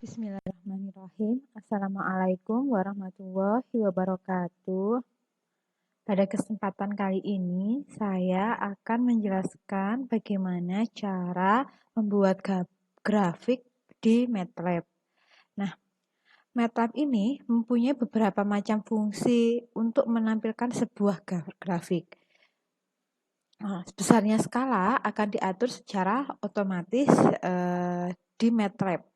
Bismillahirrahmanirrahim. Assalamualaikum warahmatullahi wabarakatuh. Pada kesempatan kali ini, saya akan menjelaskan bagaimana cara membuat grafik di MATLAB. Nah, MATLAB ini mempunyai beberapa macam fungsi untuk menampilkan sebuah grafik. Besarnya skala akan diatur secara otomatis di MATLAB.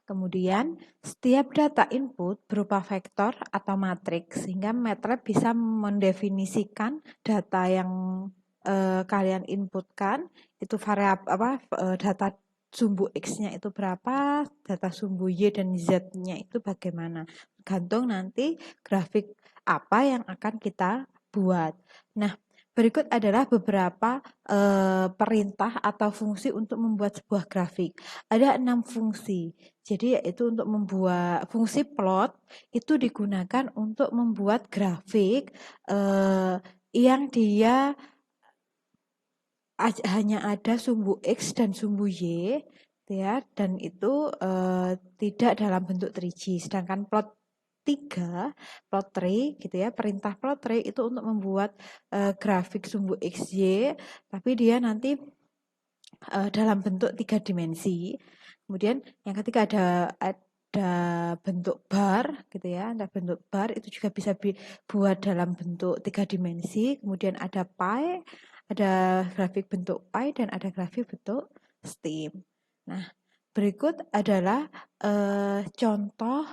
Kemudian, setiap data input berupa vektor atau matriks, sehingga MATLAB bisa mendefinisikan data yang kalian inputkan, itu variabel data sumbu X-nya itu berapa, data sumbu Y dan Z-nya itu bagaimana. Gantung nanti grafik apa yang akan kita buat. Nah, berikut adalah beberapa perintah atau fungsi untuk membuat sebuah grafik. Ada 6 fungsi. Jadi yaitu untuk membuat fungsi plot itu digunakan untuk membuat grafik yang dia hanya ada sumbu X dan sumbu Y, ya, dan itu tidak dalam bentuk 3G. Sedangkan plot 3, plot tree gitu ya, perintah plot tree itu untuk membuat grafik sumbu X, Y, tapi dia nanti dalam bentuk 3 dimensi. Kemudian yang ketiga ada bentuk bar gitu ya, ada bentuk bar itu juga bisa dibuat dalam bentuk 3 dimensi. Kemudian ada pie, ada grafik bentuk pie dan ada grafik bentuk stem. Nah, berikut adalah contoh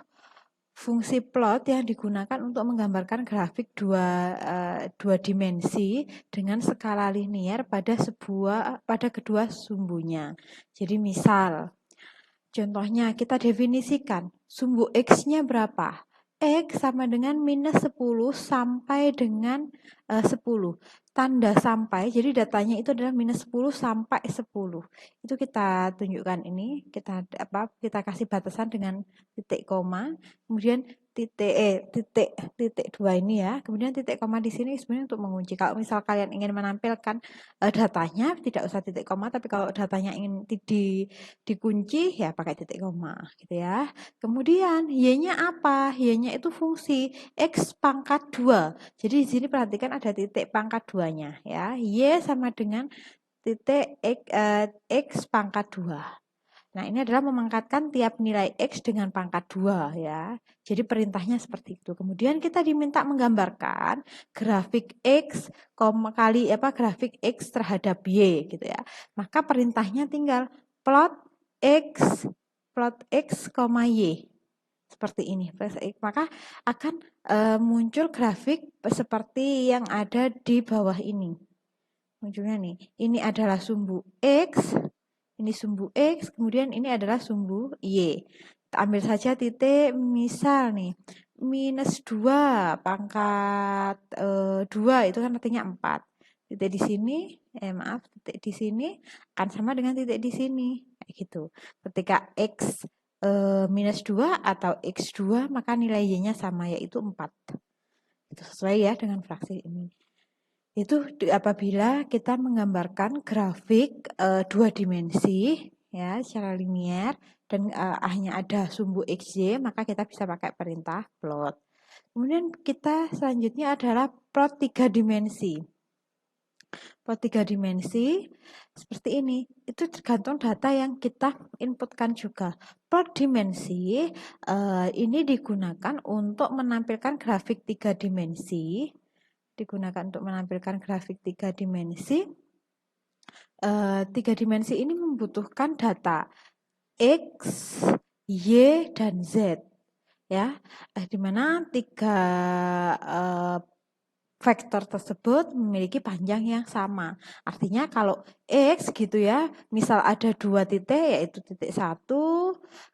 fungsi plot yang digunakan untuk menggambarkan grafik dua dimensi dengan skala linier pada kedua sumbunya. Jadi misal, contohnya kita definisikan sumbu X-nya berapa? X sama dengan minus 10 sampai dengan 10. Tanda sampai, jadi datanya itu adalah minus 10 sampai 10. Itu kita tunjukkan ini, kita kasih batasan dengan titik koma, kemudian titik 2 ini ya, kemudian titik koma di sini sebenarnya untuk mengunci. Kalau misal kalian ingin menampilkan datanya, tidak usah titik koma, tapi kalau datanya ingin dikunci ya pakai titik koma gitu ya. Kemudian Y-nya apa? Y-nya itu fungsi X pangkat 2. Jadi di sini perhatikan ada titik pangkat 2-nya ya. Y sama dengan titik X pangkat 2. Nah, ini adalah memangkatkan tiap nilai X dengan pangkat 2 ya. Jadi perintahnya seperti itu. Kemudian kita diminta menggambarkan grafik X grafik X terhadap Y gitu ya. Maka perintahnya tinggal plot X, Y. Seperti ini. Maka akan muncul grafik seperti yang ada di bawah ini. Munculnya nih, ini adalah sumbu X, ini sumbu X, kemudian ini adalah sumbu Y. Kita ambil saja titik, misal nih, minus 2 pangkat 2 itu kan artinya 4. Titik di sini, titik di sini akan sama dengan titik di sini. Kayak gitu. Ketika X minus 2 atau X2, maka nilai Y-nya sama, yaitu 4. Itu sesuai ya dengan fraksi ini. Itu apabila kita menggambarkan grafik 2 dimensi ya secara linier dan hanya ada sumbu XY, maka kita bisa pakai perintah plot. Kemudian kita selanjutnya adalah plot 3 dimensi. Plot 3 dimensi seperti ini. Itu tergantung data yang kita inputkan juga. Plot dimensi ini digunakan untuk menampilkan grafik 3 dimensi. Digunakan untuk menampilkan grafik 3 dimensi. 3 dimensi ini membutuhkan data X, Y, dan Z. Ya, di mana 3 vektor tersebut memiliki panjang yang sama. Artinya kalau X gitu ya, misal ada 2 titik yaitu titik 1,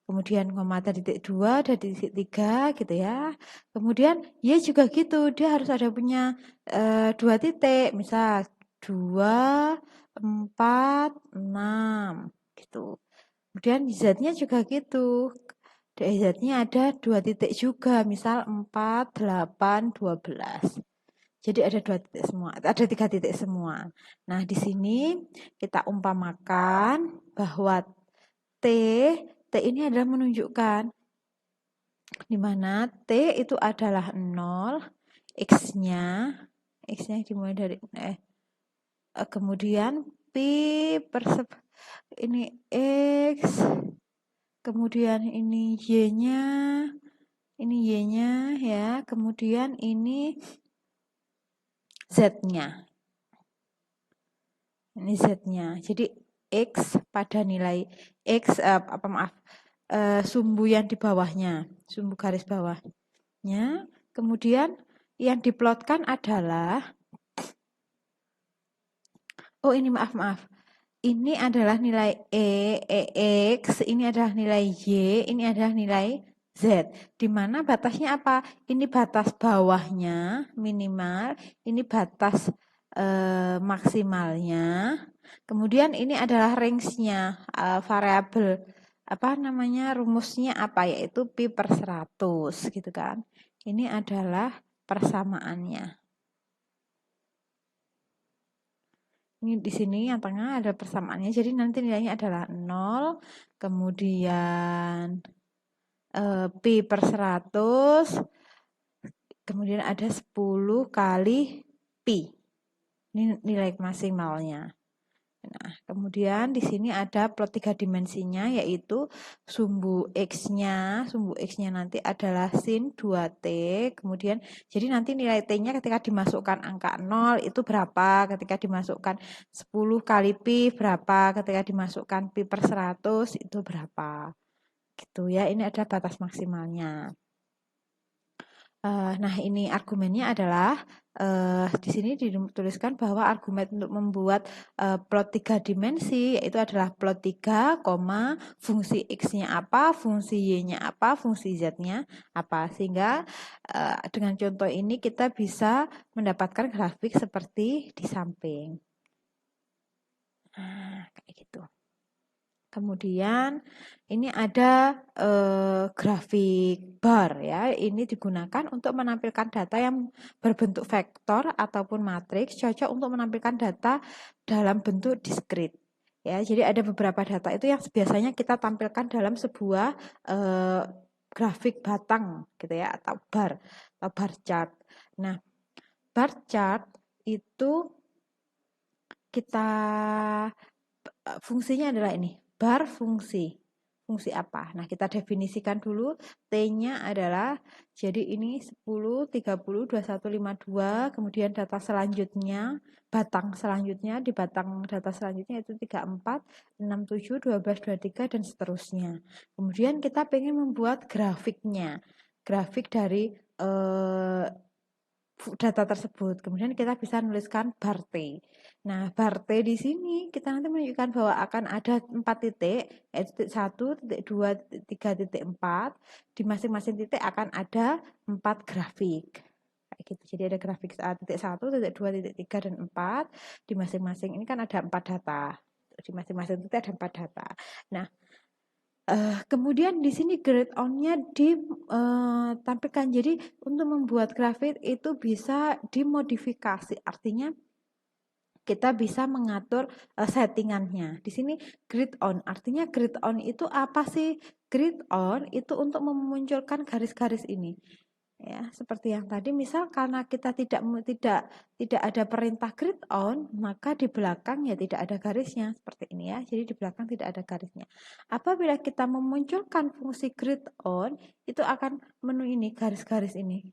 kemudian koma ada titik 2, ada titik 3 gitu ya. Kemudian Y juga gitu, dia harus ada punya 2 titik, misal 2, 4, 6 gitu. Kemudian Z-nya juga gitu. Z-nya ada 2 titik juga, misal 4, 8, 12. Jadi ada 2 titik semua, ada 3 titik semua. Nah, di sini kita umpamakan bahwa T ini adalah menunjukkan di mana T itu adalah 0, X-nya dimulai dari kemudian Pi ini X, kemudian ini Y-nya ya, kemudian ini Z-nya. Ini Z-nya. Jadi X pada nilai X sumbu yang di bawahnya, sumbu garis bawahnya. Kemudian yang diplotkan adalah ini maaf. Ini adalah nilai X, ini adalah nilai Y, ini adalah nilai Z. Di mana batasnya apa? Ini batas bawahnya minimal, ini batas maksimalnya. Kemudian ini adalah range-nya, variabel rumusnya apa, yaitu pi per 100 gitu kan. Ini adalah persamaannya. Ini di sini yang tengah ada persamaannya, jadi nanti nilainya adalah 0, kemudian pi per 100, kemudian ada 10 kali pi. Ini nilai maksimalnya. Nah, kemudian di sini ada plot 3 dimensinya, yaitu sumbu X-nya nanti adalah sin 2T, kemudian jadi nanti nilai T-nya ketika dimasukkan angka 0 itu berapa, ketika dimasukkan 10 kali pi berapa, ketika dimasukkan pi per 100 itu berapa. Gitu ya, ini ada batas maksimalnya. Nah, ini argumennya adalah di sini dituliskan bahwa argumen untuk membuat plot 3 dimensi yaitu adalah plot 3, fungsi X-nya apa, fungsi Y-nya apa, fungsi Z-nya apa. Sehingga dengan contoh ini kita bisa mendapatkan grafik seperti di samping. Nah, kayak gitu. Kemudian ini ada grafik bar ya. Ini digunakan untuk menampilkan data yang berbentuk vektor ataupun matriks, cocok untuk menampilkan data dalam bentuk diskrit. Ya, jadi ada beberapa data itu yang biasanya kita tampilkan dalam sebuah grafik batang gitu ya, atau bar chart. Nah, bar chart itu kita fungsinya adalah ini. Bar fungsi apa? Nah, kita definisikan dulu. T-nya adalah, jadi ini 10, 30, 21, 52, kemudian data selanjutnya, batang selanjutnya, di batang data selanjutnya itu 34, 67, 12, 23, dan seterusnya. Kemudian kita pengen membuat grafiknya. Grafik dari data tersebut. Kemudian kita bisa menuliskan bar T. Nah, bar T di sini kita nanti menunjukkan bahwa akan ada 4 titik, yaitu titik 1, titik 2, titik 3, titik 4. Di masing-masing titik akan ada 4 grafik. Kayak gitu. Jadi ada grafik titik 1, titik 2, titik 3, dan 4. Di masing-masing ini kan ada 4 data. Di masing-masing titik ada 4 data. Nah, kemudian di sini grade on-nya ditampilkan. Jadi untuk membuat grafik itu bisa dimodifikasi. Artinya kita bisa mengatur settingannya. Di sini grid on, artinya grid on itu apa sih? Grid on itu untuk memunculkan garis-garis ini. Ya, seperti yang tadi, misal karena kita tidak ada perintah grid on, maka di belakang ya tidak ada garisnya, seperti ini ya. Jadi di belakang tidak ada garisnya. Apabila kita memunculkan fungsi grid on, itu akan menu ini, garis-garis ini.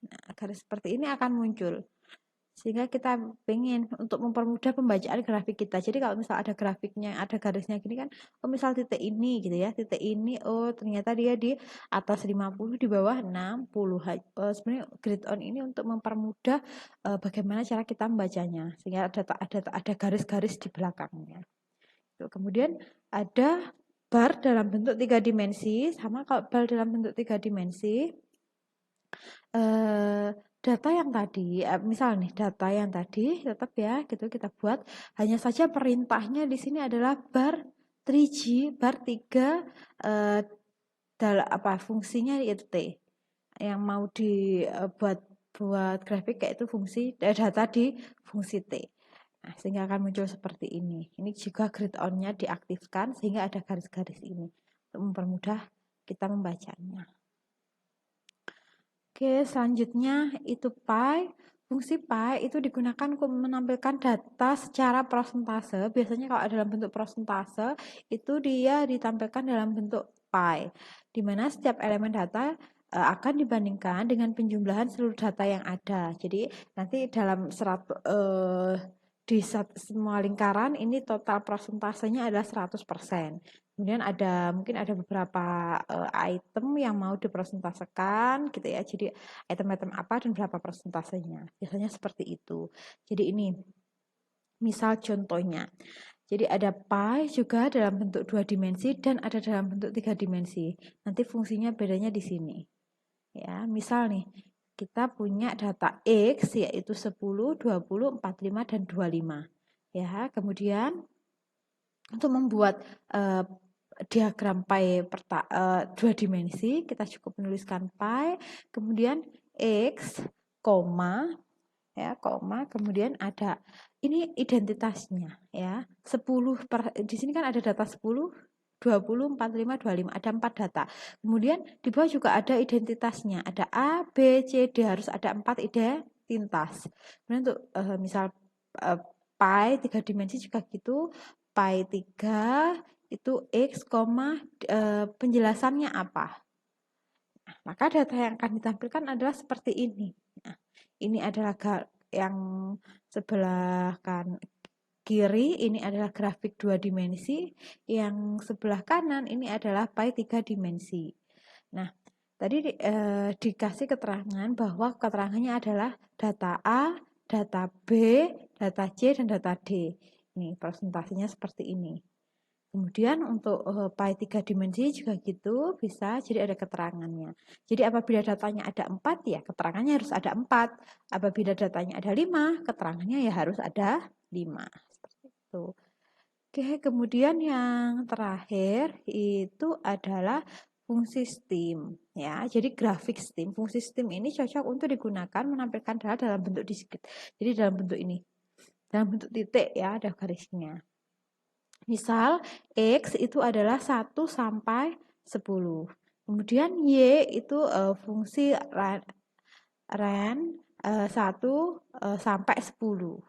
Nah, garis seperti ini akan muncul. Sehingga kita pengen untuk mempermudah pembacaan grafik kita. Jadi kalau misal ada grafiknya, ada garisnya gini kan, misal titik ini gitu ya, titik ini, ternyata dia di atas 50, di bawah 60. Sebenarnya grid on ini untuk mempermudah bagaimana cara kita membacanya, sehingga ada garis-garis di belakangnya. Kemudian ada bar dalam bentuk 3 dimensi, sama kalau bar dalam bentuk 3 dimensi, data yang tadi, misal nih data yang tadi tetap ya gitu kita buat, hanya saja perintahnya di sini adalah bar 3G, bar 3 fungsinya yaitu T. Yang mau dibuat grafik kayak itu fungsi data di fungsi T. Nah, sehingga akan muncul seperti ini. Ini juga grid on-nya diaktifkan sehingga ada garis-garis ini. untuk mempermudah kita membacanya. Oke, selanjutnya itu pi. Fungsi pi itu digunakan untuk menampilkan data secara prosentase. Biasanya kalau dalam bentuk prosentase itu dia ditampilkan dalam bentuk pi, di mana setiap elemen data akan dibandingkan dengan penjumlahan seluruh data yang ada. Jadi nanti dalam di semua lingkaran ini total prosentasenya adalah 100%. Kemudian mungkin ada beberapa item yang mau dipresentasekan gitu ya. Jadi item-item apa dan berapa persentasenya. Biasanya seperti itu. Jadi ini misal contohnya. Jadi ada pi juga dalam bentuk 2 dimensi dan ada dalam bentuk 3 dimensi. Nanti fungsinya bedanya di sini. Ya, misal nih kita punya data X yaitu 10, 20, 45 dan 25. Ya, kemudian untuk membuat diagram pi 2 dimensi, kita cukup menuliskan pi, kemudian X, koma, ya, koma, kemudian ada ini identitasnya ya. 10 di sini kan ada data 10, 20, 45, 25, ada 4 data. Kemudian di bawah juga ada identitasnya, ada A, B, C, D, harus ada 4 identitas. Kemudian untuk misal pi 3 dimensi juga gitu, pi 3 itu X, penjelasannya apa. Nah, maka data yang akan ditampilkan adalah seperti ini. Nah, ini adalah yang sebelah kiri, ini adalah grafik 2 dimensi, yang sebelah kanan ini adalah pi 3 dimensi. Nah, tadi dikasih keterangan bahwa keterangannya adalah data A, data B, data C, dan data D. Ini presentasinya seperti ini. Kemudian untuk pi 3 dimensi juga gitu, bisa jadi ada keterangannya. Jadi apabila datanya ada 4, ya keterangannya harus ada 4. Apabila datanya ada 5, keterangannya ya harus ada 5. Seperti itu. Oke, kemudian yang terakhir itu adalah fungsi STEAM. Ya, jadi grafik STEAM. Fungsi STEAM ini cocok untuk digunakan menampilkan data dalam bentuk diskrit. Jadi dalam bentuk ini. Dalam bentuk titik ya, ada garisnya. Misal, X itu adalah 1 sampai 10. Kemudian Y itu fungsi ran 1 sampai 10.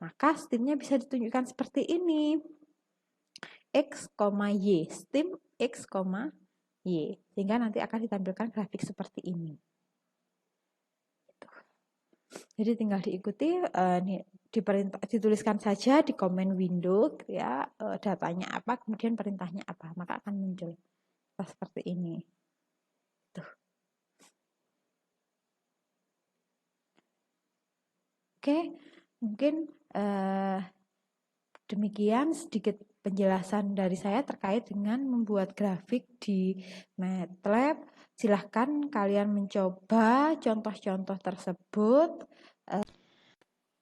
Maka STEAM-nya bisa ditunjukkan seperti ini. X, Y. STEAM X, Y. Sehingga nanti akan ditampilkan grafik seperti ini. Jadi tinggal diikuti, dituliskan saja di komen window ya, datanya apa, kemudian perintahnya apa, maka akan muncul seperti ini. Tuh. Oke, mungkin demikian sedikit penjelasan dari saya terkait dengan membuat grafik di MATLAB. Silahkan kalian mencoba contoh-contoh tersebut.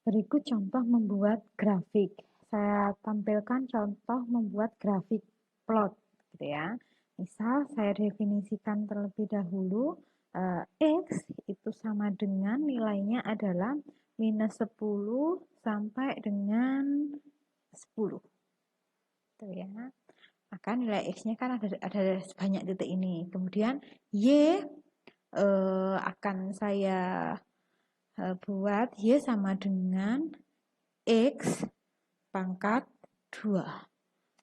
Berikut contoh membuat grafik. Saya tampilkan contoh membuat grafik plot, gitu ya. Misal saya definisikan terlebih dahulu X itu sama dengan nilainya adalah minus 10 sampai dengan 10. Gitu ya. Maka nilai X-nya kan ada banyak titik ini. Kemudian Y akan saya buat Y sama dengan X pangkat 2.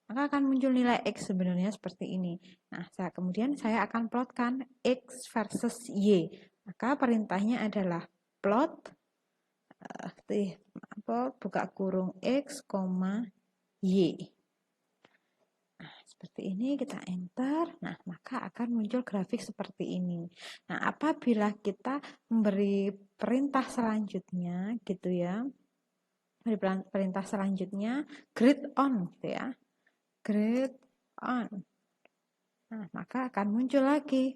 Maka akan muncul nilai X sebenarnya seperti ini. Nah, kemudian saya akan plotkan X versus Y. Maka perintahnya adalah plot buka kurung X, Y. Nah, seperti ini kita enter. Nah, maka akan muncul grafik seperti ini. Nah, apabila kita memberi perintah selanjutnya gitu ya. Perintah selanjutnya grid on gitu ya. Grid on. Nah, maka akan muncul lagi.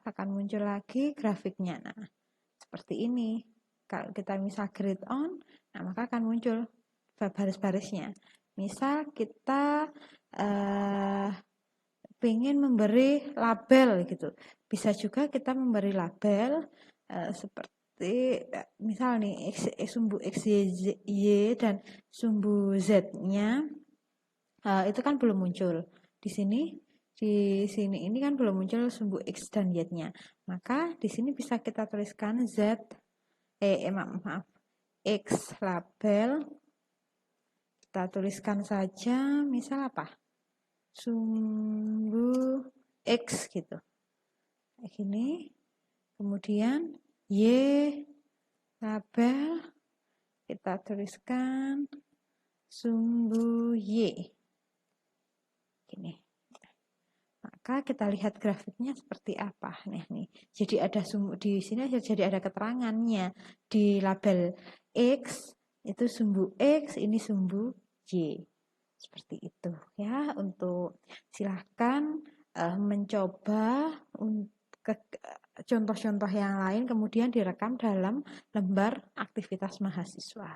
Akan muncul lagi grafiknya. Nah, seperti ini. Kalau kita misal grid on, nah maka akan muncul baris-barisnya. Misal kita ingin memberi label gitu. Bisa juga kita memberi label seperti misal nih sumbu X, Y, dan sumbu Z-nya itu kan belum muncul. Di sini Di sini ini kan belum muncul sumbu X dan Y-nya. Maka di sini bisa kita tuliskan maaf, X label. Kita tuliskan saja misal apa? Sumbu X gitu. Kayak gini. Kemudian Y label kita tuliskan sumbu Y. Gini. Maka kita lihat grafiknya seperti apa nih. Jadi ada sumbu di sini jadi ada keterangannya di label X itu sumbu X, ini sumbu Y. Seperti itu ya. Untuk silahkan mencoba contoh-contoh yang lain kemudian direkam dalam lembar aktivitas mahasiswa.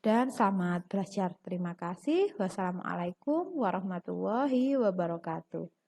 Dan selamat belajar. Terima kasih. Wassalamualaikum warahmatullahi wabarakatuh.